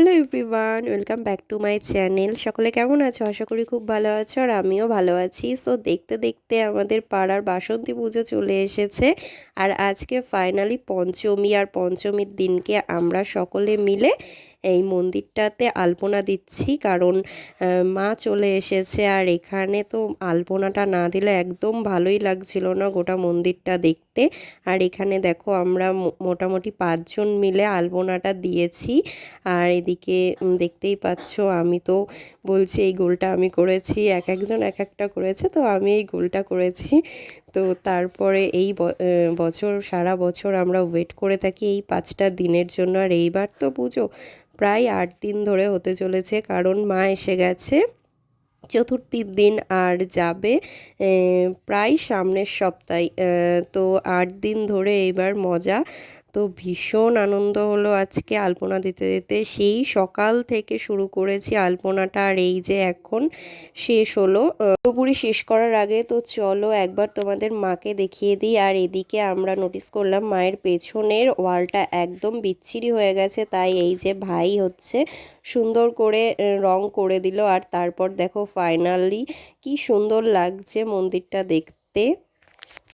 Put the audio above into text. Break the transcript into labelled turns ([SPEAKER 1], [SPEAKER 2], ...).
[SPEAKER 1] Hello everyone, welcome back to my channel. সকলে কেমন আছো? আশা করি খুব ভালো আছো আর আমিও ভালো আছি। সো দেখতে দেখতে আমাদের পাড়ার বাসন্তী পুজো চলে এসেছে। আর আজকে ফাইনালি পঞ্চমী, আর পঞ্চমীর দিনকে আমরা সকলে মিলে এই মন্দিরটাতে আলপনা দিচ্ছি, কারণ মা চলে এসেছে। আর এখানে তো আলপনাটা না দিলে একদম ভালোই লাগছিল না গোটা মন্দিরটা দেখতে। আর এখানে দেখো আমরা মোটামুটি 5 জন মিলে আলপনাটা দিয়েছি। আর এদিকে দেখতেই পাচ্ছ, আমি তো বলছি এই গোলটা আমি করেছি, এক একজন এক একটা করেছে, তো আমি এই গোলটা করেছি। তো তারপরে এই বছর সারা বছর আমরা ওয়েট করে থাকি এই 5টা দিনের জন্য। আর এইবার তো পুজো প্রায় 8 দিন ধরে হতে চলেছে, কারণ মা এসে গেছে চতুর্থীর দিন আর যাবে প্রায় সামনের সপ্তাহে। তো 8 দিন ধরে এইবার মজা। তো ভীষণ আনন্দ হলো আজকে আলপনা দিতে দিতে। সেই সকাল থেকে শুরু করেছি আলপনাটা, আর এই যে এখন শেষ হলো। পুরোপুরি শেষ করার আগে তো চলো একবার তোমাদের মাকে দেখিয়ে দিই। আর এদিকে আমরা নোটিস করলাম মায়ের পেছনের ওয়ালটা একদম বিচ্ছিরি হয়ে গেছে, তাই এই যে ভাই হচ্ছে সুন্দর করে রং করে দিল। আর তারপর দেখো ফাইনালি কি সুন্দর লাগছে মন্দিরটা দেখতে।